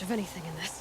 much of anything in this.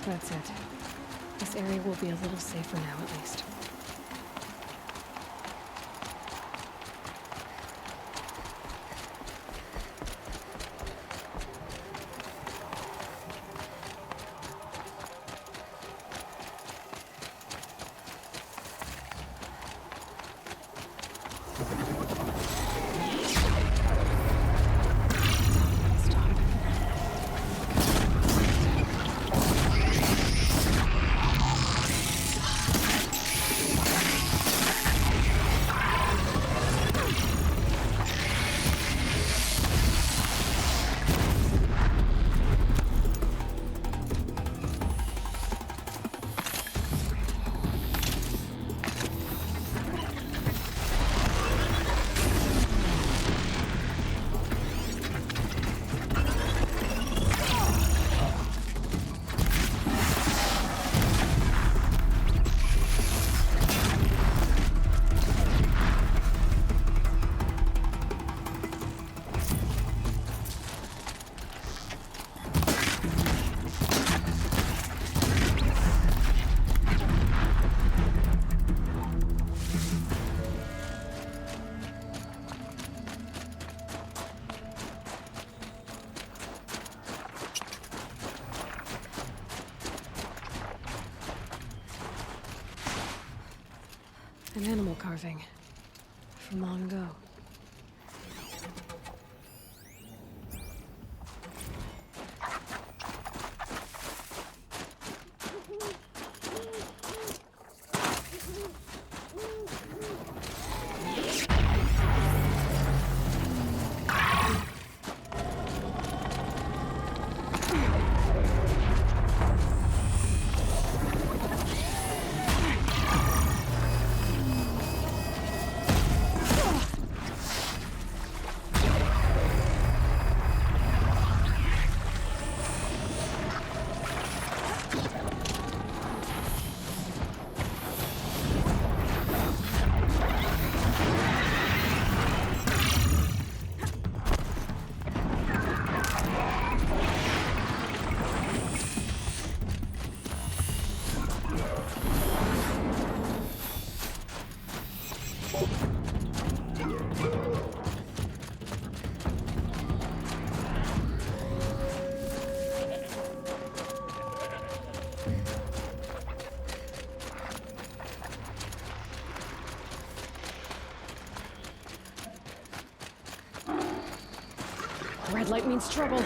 That's it. This area will be a little safer now, at least. An animal carving from long ago. Red light means trouble.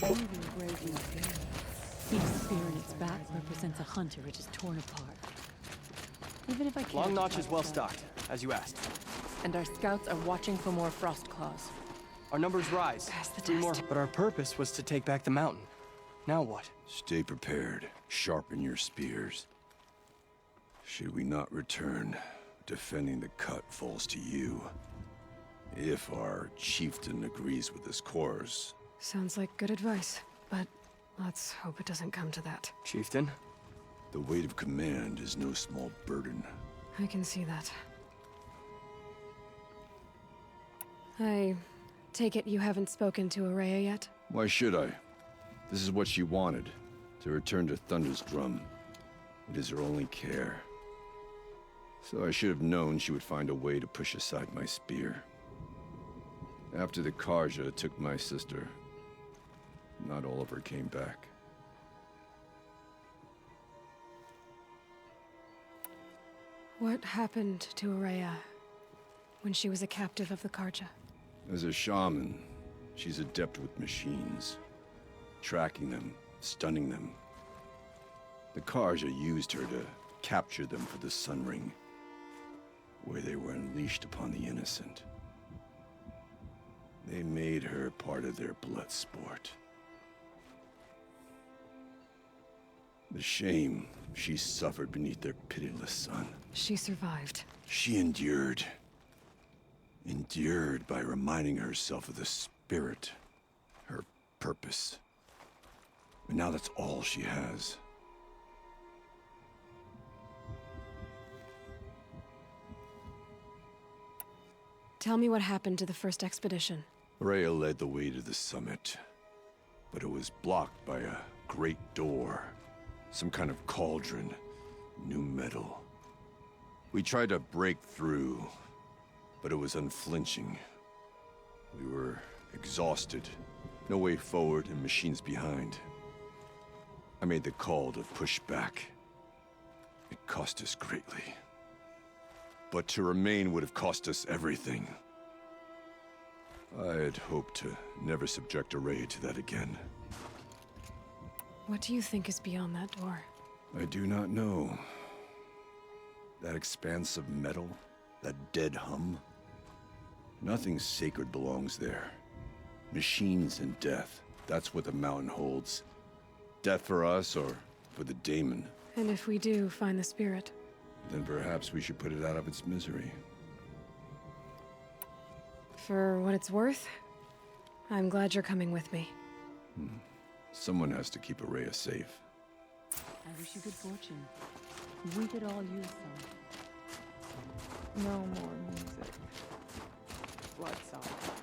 Each spear in its back represents a hunter it has torn apart. Even if I can't... Long Notch is well stocked, as you asked. And our scouts are watching for more frost claws. Our numbers rise. Pass the 3 more, test. but our purpose was to take back the mountain. Now what? Stay prepared. Sharpen your spears. Should we not return, defending the cut falls to you. If our chieftain agrees with this course. Sounds like good advice, but let's hope it doesn't come to that. Chieftain? The weight of command is no small burden. I can see that. I take it you haven't spoken to Araya yet? Why should I? This is what she wanted, to return to Thunder's drum. It is her only care. So I should have known she would find a way to push aside my spear. After the Karja took my sister, not all of her came back. What happened to Araya when she was a captive of the Karja? As a shaman, she's adept with machines. Tracking them, stunning them. The Karja used her to capture them for the Sun Ring, where they were unleashed upon the innocent. They made her part of their blood sport. The shame she suffered beneath their pitiless sun. She survived. She endured. Endured by reminding herself of the spirit, her purpose. And now that's all she has. Tell me what happened to the first expedition. Rhea led the way to the summit, but it was blocked by a great door. Some kind of cauldron, new metal. We tried to break through, but it was unflinching. We were exhausted, no way forward and machines behind. I made the call to push back. It cost us greatly. But to remain would have cost us everything. I had hoped to never subject Array to that again. What do you think is beyond that door? I do not know. That expanse of metal, that dead hum. Nothing sacred belongs there. Machines and death, that's what the mountain holds. Death for us or for the daemon. And if we do find the spirit? Then perhaps we should put it out of its misery. For what it's worth, I'm glad you're coming with me. Someone has to keep Araya safe. I wish you good fortune. We could all use some. No more music. What's all that?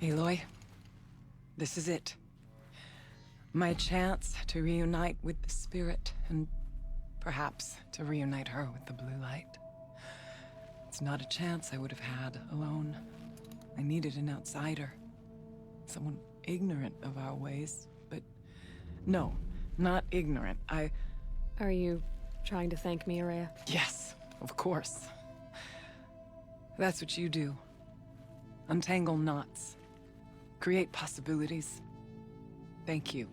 Aloy, this is it. My chance to reunite with the spirit, and perhaps to reunite her with the blue light. It's not a chance I would have had alone. I needed an outsider. Someone ignorant of our ways, but no, not ignorant. Are you trying to thank me, Araya? Yes, of course. That's what you do. Untangle knots. Create possibilities. Thank you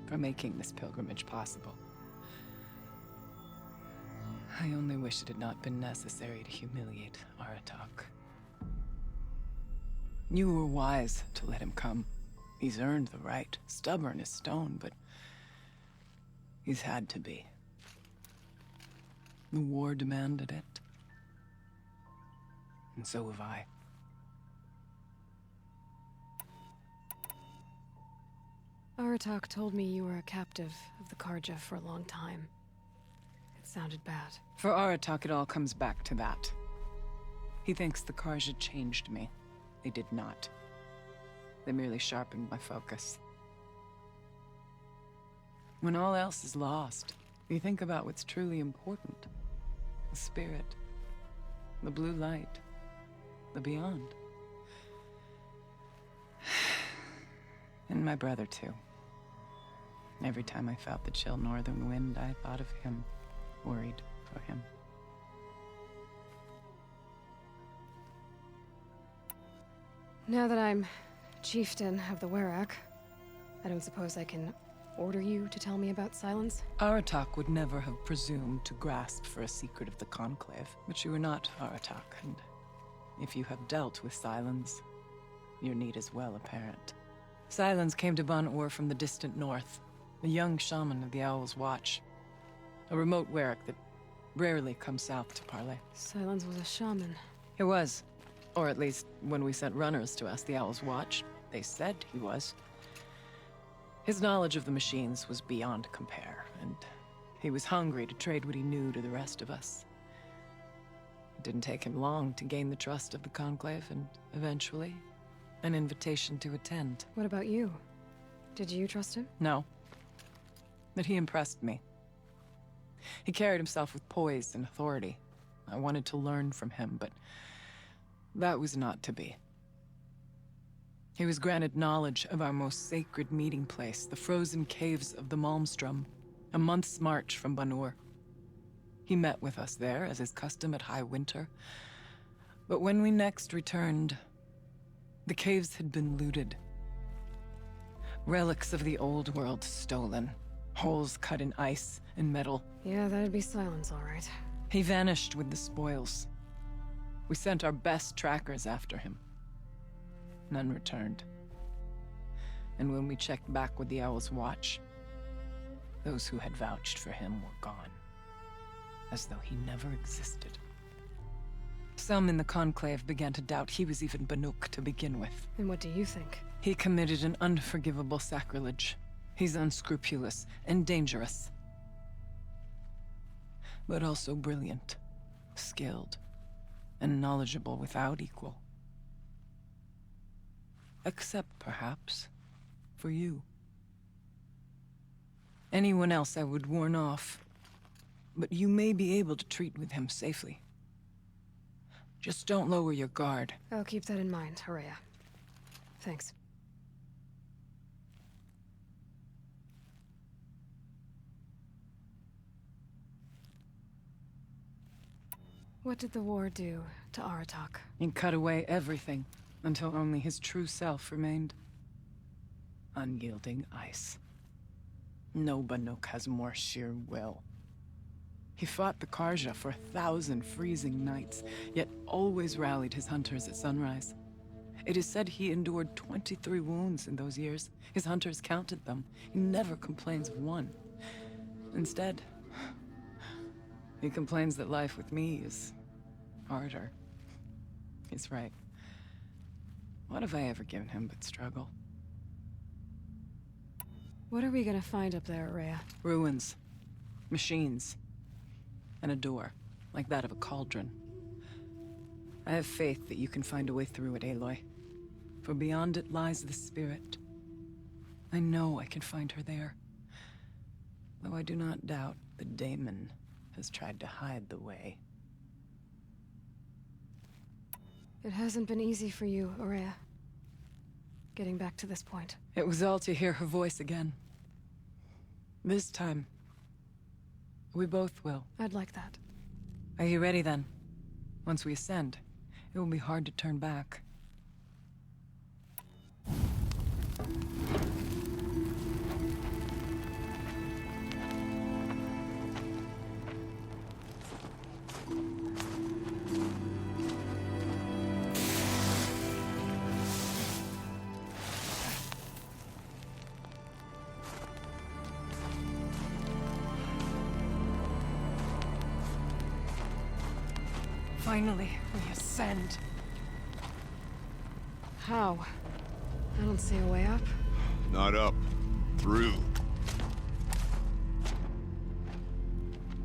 for making this pilgrimage possible. I only wish it had not been necessary to humiliate Aratak. You were wise to let him come. He's earned the right. Stubborn as stone, but he's had to be. The war demanded it. And so have I. Aratak told me you were a captive of the Karja for a long time. It sounded bad. For Aratak, it all comes back to that. He thinks the Karja changed me. They did not. They merely sharpened my focus. When all else is lost, you think about what's truly important. The spirit. The blue light. The beyond. And my brother, too. Every time I felt the chill northern wind, I thought of him, worried for him. Now that I'm chieftain of the Werak, I don't suppose I can order you to tell me about Silence? Aratak would never have presumed to grasp for a secret of the Conclave, but you are not Aratak, and if you have dealt with Silence, your need is well apparent. Silence came to Ban-Ur from the distant north, a young shaman of the Owl's Watch, a remote Werak that rarely comes south to parley. Silence was a shaman. He was, or at least when we sent runners to ask the Owl's Watch, they said he was. His knowledge of the machines was beyond compare, and he was hungry to trade what he knew to the rest of us. It didn't take him long to gain the trust of the Conclave, and eventually, an invitation to attend. What about you? Did you trust him? No. But he impressed me. He carried himself with poise and authority. I wanted to learn from him, but that was not to be. He was granted knowledge of our most sacred meeting place, the frozen caves of the Malmstrom, a month's march from Ban-Ur. He met with us there, as is custom at High Winter. But when we next returned, the caves had been looted. Relics of the old world stolen. Holes cut in ice and metal. Yeah, that'd be Silence, all right. He vanished with the spoils. We sent our best trackers after him. None returned. And when we checked back with the Owl's Watch, those who had vouched for him were gone. As though he never existed. Some in the Conclave began to doubt he was even Banuk to begin with. And what do you think? He committed an unforgivable sacrilege. He's unscrupulous and dangerous. But also brilliant, skilled, and knowledgeable without equal. Except, perhaps, for you. Anyone else I would warn off, but you may be able to treat with him safely. Just don't lower your guard. I'll keep that in mind, Horea. Thanks. What did the war do to Aratak? He cut away everything, until only his true self remained. Unyielding ice. No Banuk has more sheer will. He fought the Karja for 1,000 freezing nights, yet always rallied his hunters at sunrise. It is said he endured 23 wounds in those years. His hunters counted them. He never complains of one. Instead, he complains that life with me is harder. He's right. What have I ever given him but struggle? What are we gonna find up there, Horea? Ruins. Machines. And a door, like that of a cauldron. I have faith that you can find a way through it, Aloy. For beyond it lies the spirit. I know I can find her there. Though I do not doubt the Daemon has tried to hide the way. It hasn't been easy for you, Horea. Getting back to this point. It was all to hear her voice again. This time, we both will. I'd like that. Are you ready then? Once we ascend, it will be hard to turn back. Finally, we ascend. How? I don't see a way up. Not up. Through.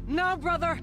No, brother!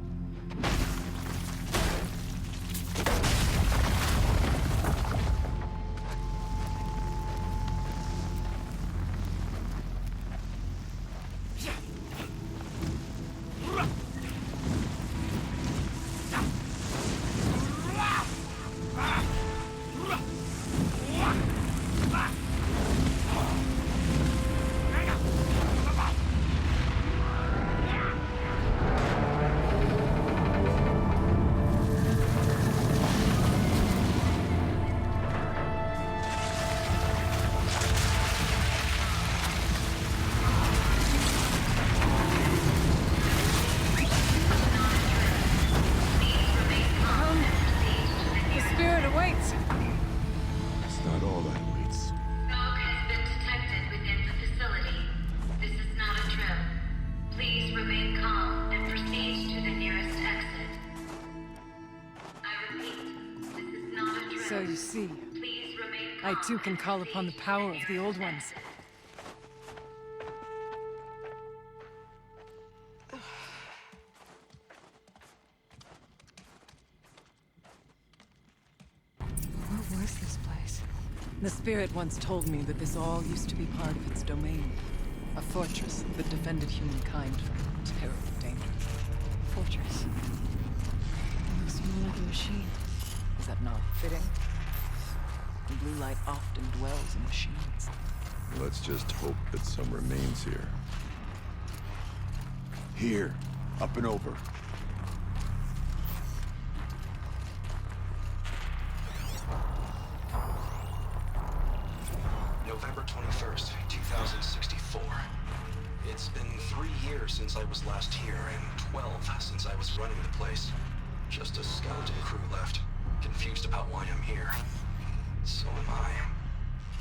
So you see, I too can call upon the power of the old ones. What was this place? The spirit once told me that this all used to be part of its domain. A fortress that defended humankind from terrible danger. Fortress. Looks more like a machine. Is that not fitting? The blue light often dwells in machines. Let's just hope that some remains here. Here, up and over. November 21st, 2064. It's been 3 years since I was last here, and 12 since I was running the place. Just a skeleton crew left, confused about why I'm here. So am I.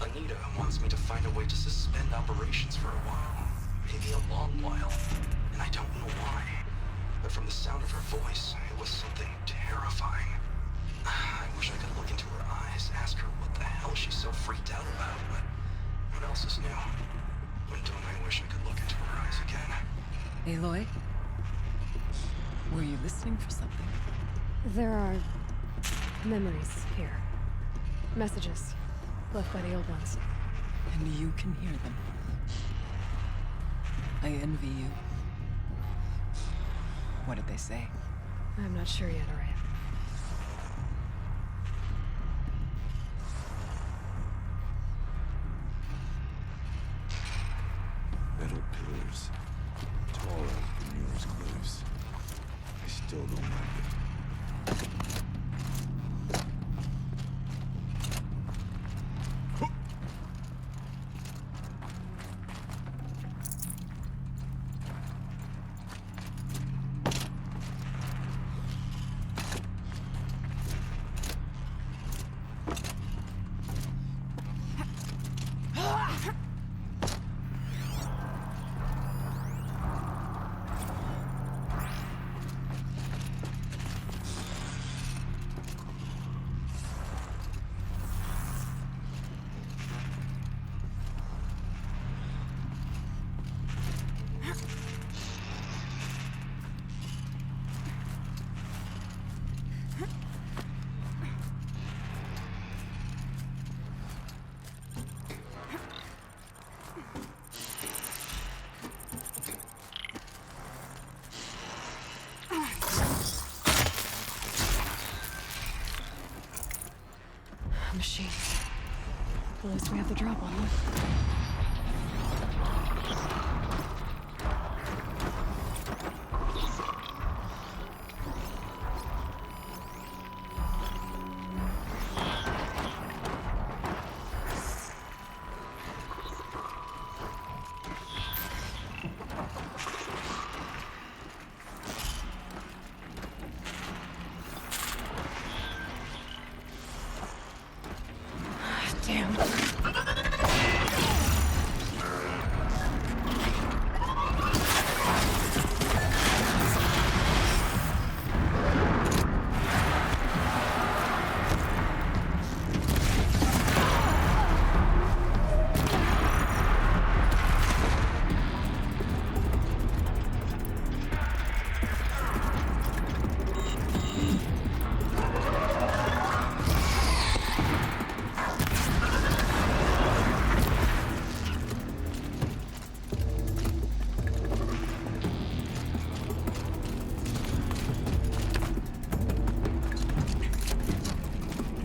Anita wants me to find a way to suspend operations for a while. Maybe a long while. And I don't know why. But from the sound of her voice, it was something terrifying. I wish I could look into her eyes, ask her what the hell she's so freaked out about, but what else is new? When don't I wish I could look into her eyes again? Aloy? Were you listening for something? There are memories here. Messages left by the old ones. And you can hear them. I envy you. What did they say? I'm not sure yet, Araya. Metal pillars, taller than yours cliffs. I still don't like it. Machines. At least we have the drop on them. Damn.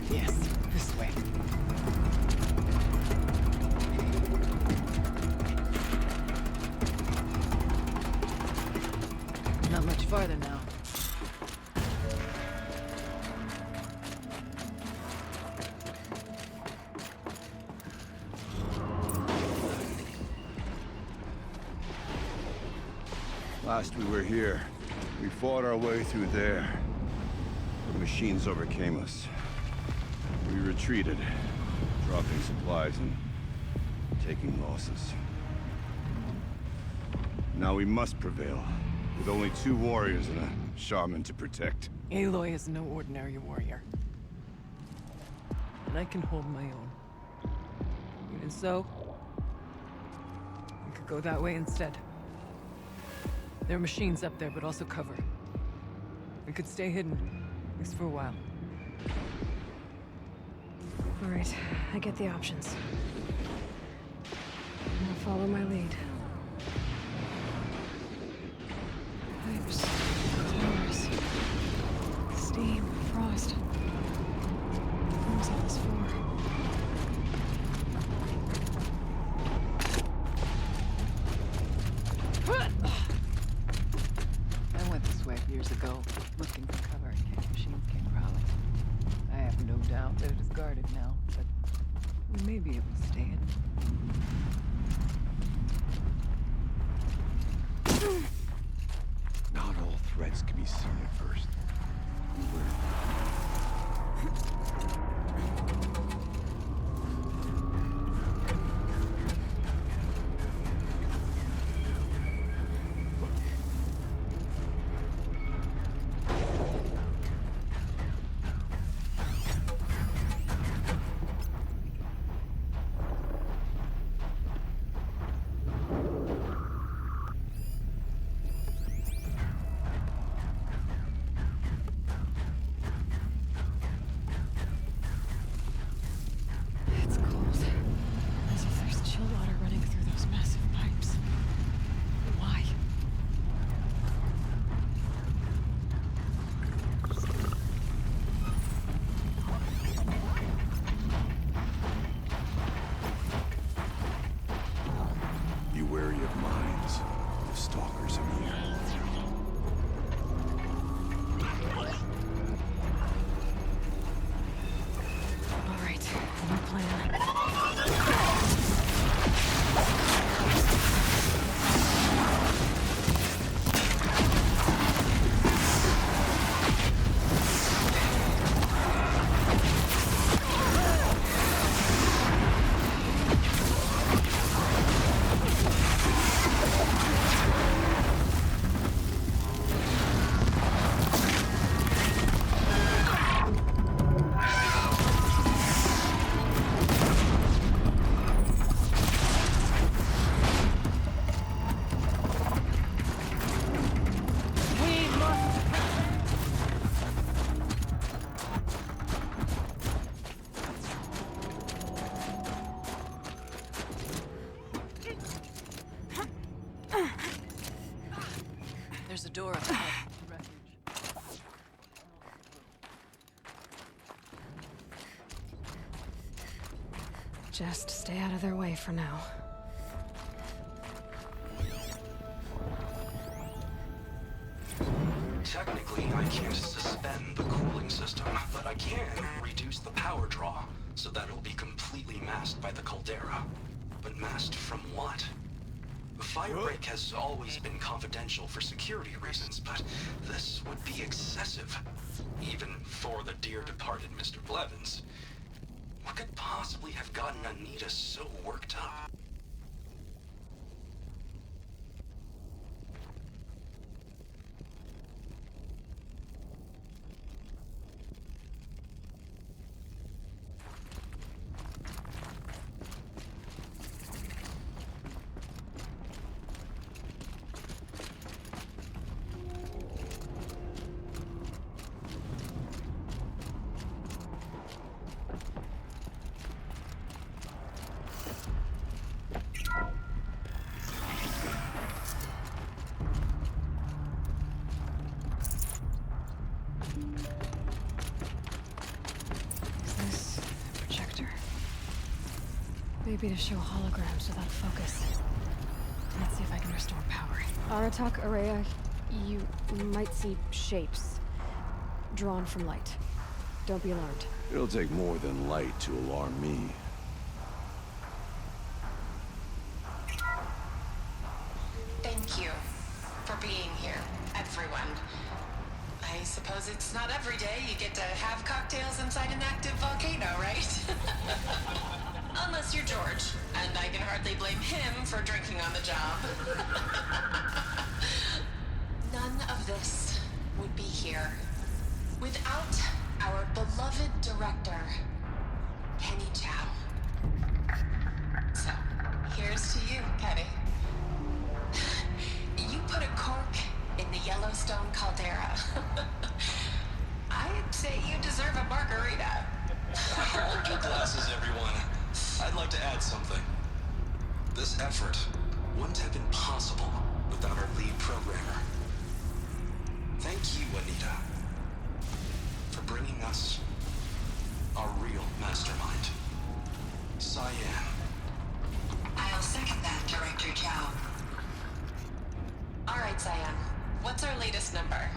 Yes, this way. Not much farther now. Last we were here, we fought our way through there. The machines overcame us. We retreated, dropping supplies and taking losses. Now we must prevail, with only 2 warriors and a shaman to protect. Aloy is no ordinary warrior. I can hold my own. Even so, we could go that way instead. There are machines up there, but also cover. We could stay hidden, at least for a while. All right, I get the options. I'll follow my lead. Pipes, towers, steam, frost. What was all this for? I went this way years ago, looking for cover in case machines came crawling. I have no doubt that it is guarded now, but we may be able to stay in. Not all threats can be seen at first. It's cold. As if there's chill water running through those massive pipes. Why? Be wary of mines, of stalkers in the air. All right, new plan. There's a door up ahead to refuge. Just stay out of their way for now. Technically, I can't suspend the cooling system, but I can reduce the power draw so that it'll be completely masked by the caldera. But masked from what? The firebreak has always been confidential for security reasons, but this would be excessive. Even for the dear departed Mr. Blevins. What could possibly have gotten Anita so worked up? Maybe to show holograms without focus. Let's see if I can restore power. Aratak, Araya, you might see shapes drawn from light. Don't be alarmed. It'll take more than light to alarm me. Thank you for being here, everyone. I suppose it's not every day you get to have cocktails inside an active volcano, right? Unless you're George, and I can hardly blame him for drinking on the job. None of this would be here without our beloved director, Kenny Chow. So, here's to you, Kenny. You put a cork in the Yellowstone caldera. I'd say you deserve a margarita. Hold your glasses, everyone. I'd like to add something. This effort wouldn't have been possible without our lead programmer. Thank you, Anita, for bringing us our real mastermind, Cyan. I'll second that, Director Chow. All right, Cyan. What's our latest number?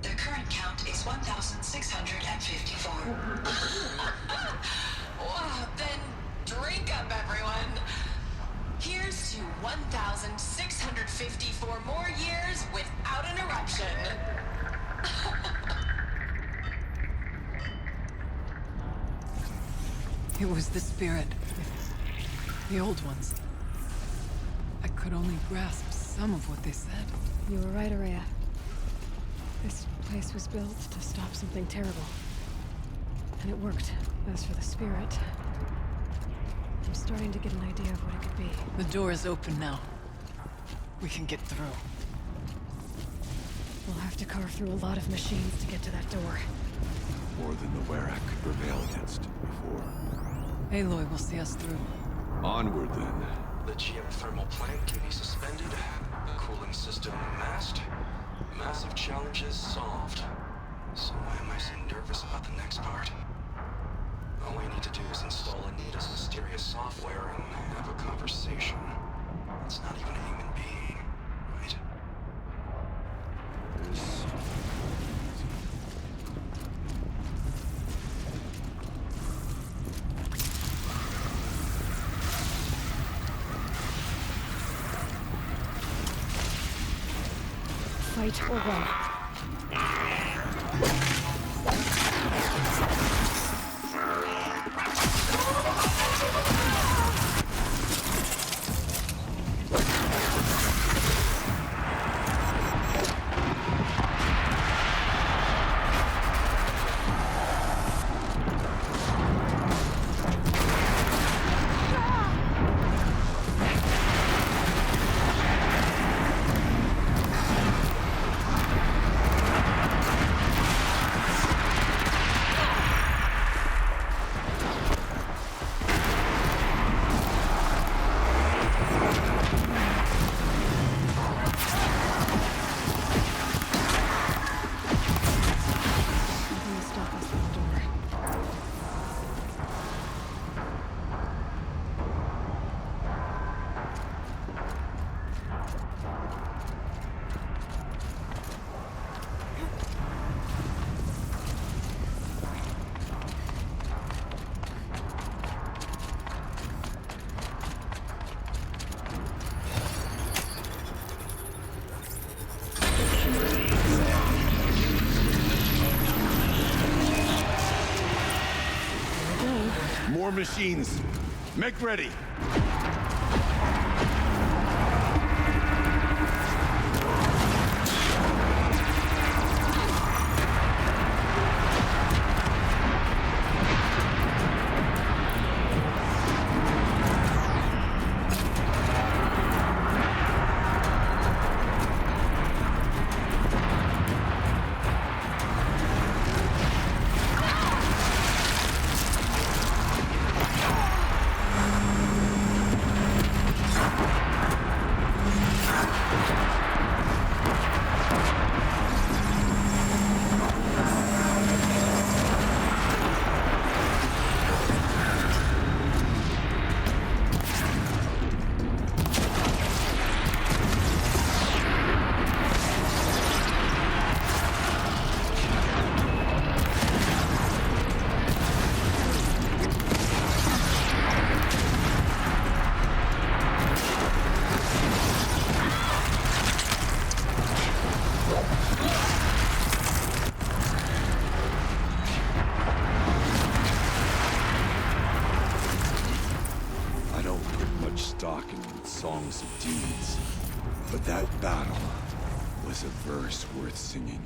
The current count is 1,654. Wow, then drink up, everyone. Here's to 1,654 more years without an eruption. It was the spirit. The old ones. I could only grasp some of what they said. You were right, Araya. This place was built to stop something terrible. And it worked. As for the spirit, I'm starting to get an idea of what it could be. The door is open now. We can get through. We'll have to carve through a lot of machines to get to that door. More than the Werak could prevail against before. Aloy will see us through. Onward, then. The geothermal plant can be suspended, the cooling system masked, massive challenges solved. So why am I so nervous about the next part? All I need to do is install Anita's mysterious software and have a conversation. It's not even a human being, right? This... Fight or run. More machines. Make ready. Stock in songs of deeds, but that battle was a verse worth singing.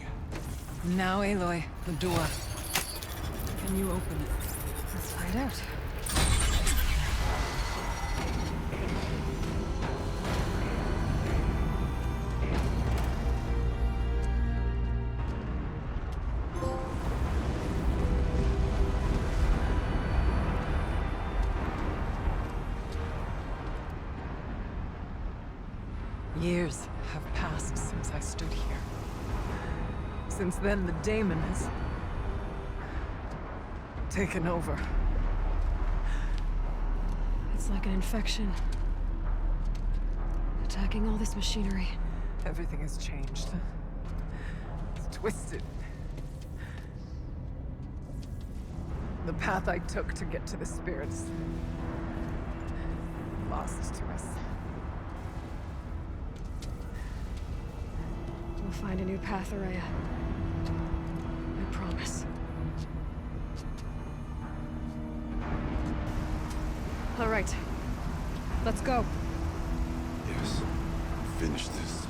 Now, Aloy, the door. Can you open it? Let's find out. Years have passed since I stood here. Since then, the daemon has taken over. It's like an infection. Attacking all this machinery. Everything has changed. It's twisted. The path I took to get to the spirits, lost to us. We'll find a new path, Araya. I promise. All right. Let's go. Yes. Finish this.